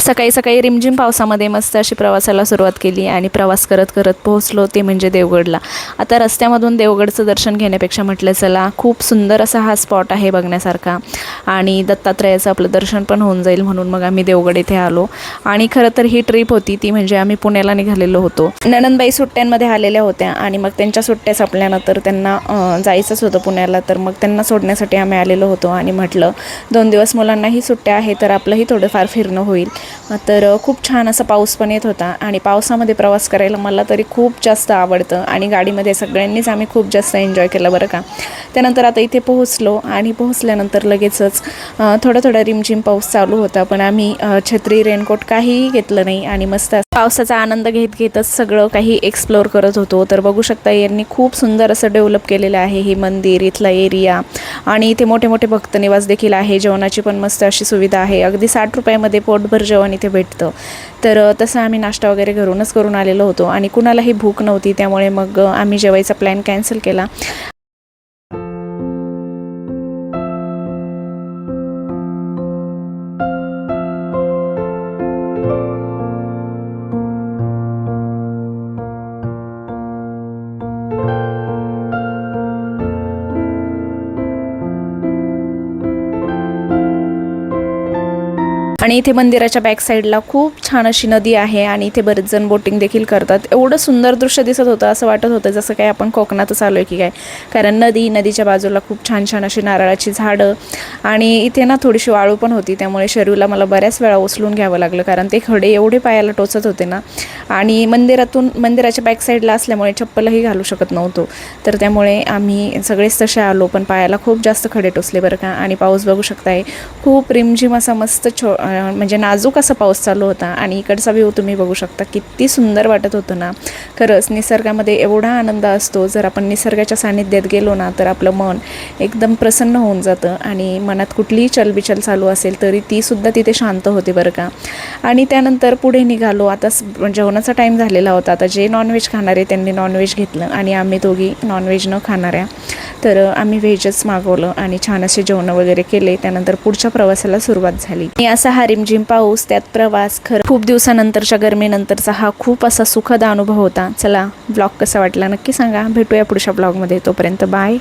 सकाळी सकाळी रिमझिम पावसामध्ये मस्त अशी प्रवासाला सुरुवात केली आणि प्रवास करत करत पोहोचलो ते म्हणजे देवगडला। आता रस्त्यामधून देवगडचं दर्शन घेण्यापेक्षा म्हटलं चला खूप सुंदर असा हा स्पॉट आहे बघण्यासारखा आणि दत्तात्रयाचं आपलं दर्शन पण होऊन जाईल म्हणून मग आम्ही देवगड इथे आलो। आणि खरं तर ही ट्रिप होती ती म्हणजे आम्ही पुण्याला निघालेलो होतो। नणंदबाई सुट्ट्यांमध्ये आलेल्या होत्या आणि मग त्यांच्या सुट्ट्या संपल्यानंतर त्यांना जायचंच होतं पुण्याला, तर मग त्यांना सोडण्यासाठी आम्ही आलेलो होतो आणि म्हटलं 2 दिवस मुलांनाही सुट्ट्या आहे तर आपलंही थोडंफार फिरणं होईल। तर खूप छान असा पाऊस पण येत होता आणि पावसामध्ये प्रवास करायला मला तरी खूप जास्त आवडतं आणि गाडीमध्ये सगळ्यांनीच आम्ही खूप जास्त एन्जॉय केलं बरं का। त्यानंतर आता इथे पोहोचलो आणि पोहोचल्यानंतर लगेचच थोडा रिमझिम पाऊस चालू होता, पण आम्ही छत्री रेनकोट काहीही घेतलं नाही आणि मस्त पावसाचा आनंद घेतच सगळं काही एक्सप्लोअर करत होतो। तर बघू शकता यांनी खूप सुंदर असं डेव्हलप केलेलं आहे हे मंदिर, इथला एरिया आणि इथे मोठे मोठे भक्त निवास देखील आहे। जेवणाची पण मस्त अशी सुविधा आहे, अगदी 60 रुपयामध्ये पोटभर जेवण इथे भेटतं। तर तसं आम्ही नाश्ता वगैरे घरूनच करून आलेलो होतो आणि कुणालाही भूक नव्हती, त्यामुळे मग आम्ही जेवायचा प्लॅन कॅन्सल केला। आणि इथे मंदिराच्या बॅक साईडला खूप छान अशी नदी आहे आणि इथे बरेच जण बोटिंग देखील करतात। एवढं सुंदर दृश्य दिसत होतं, असं वाटत होतं जसं काय आपण कोकणातच आलो आहे की काय, कारण नदीच्या बाजूला खूप छान छान अशी नारळाची झाडं आणि इथे ना थोडीशी वाळू पण होती, त्यामुळे शरीराला मला बऱ्याच वेळा उचलून घ्यावं लागलं कारण ते खडे एवढे पायाला टोचत होते ना। आणि मंदिराच्या बॅक साईडला असल्यामुळे चप्पलही घालू शकत नव्हतो, तर त्यामुळे आम्ही सगळेच तसे आलो, पण पायाला खूप जास्त खडे टोचले बरं का। आणि पाऊस बघू शकताय खूप रिमझिम असा मस्त म्हणजे नाजूक असा पाऊस चालू होता आणि इकडचा व्ह्यू तुम्ही बघू शकता किती सुंदर वाटत होतं ना। खरंच निसर्गामध्ये एवढा आनंद असतो, जर आपण निसर्गाच्या सानिध्यात गेलो ना तर आपलं मन एकदम प्रसन्न होऊन जातं आणि मनात कुठलीही चलबिचल चालू असेल तरी ती सुद्धा तिथे शांत होते बरं का। आणि त्यानंतर पुढे निघालो, आता जेवणाचा टाईम झालेला होता। आता जे नॉनव्हेज खाणारे त्यांनी नॉनव्हेज घेतलं आणि आम्ही दोघी नॉनव्हेज न खाणाऱ्या तर आम्ही व्हेजच मागवलं आणि छान असे जेवण वगैरे केले। त्यानंतर पुढच्या प्रवासाला सुरुवात झाली आणि असा हा रिमझिम पाऊस त्यात प्रवास, खरं खूप दिवसानंतरच्या गरमीनंतरचा हा खूप असा सुखद अनुभव होता। चला ब्लॉग कसा वाटला नक्की सांगा, भेटूया पुढच्या ब्लॉगमध्ये, तोपर्यंत बाय।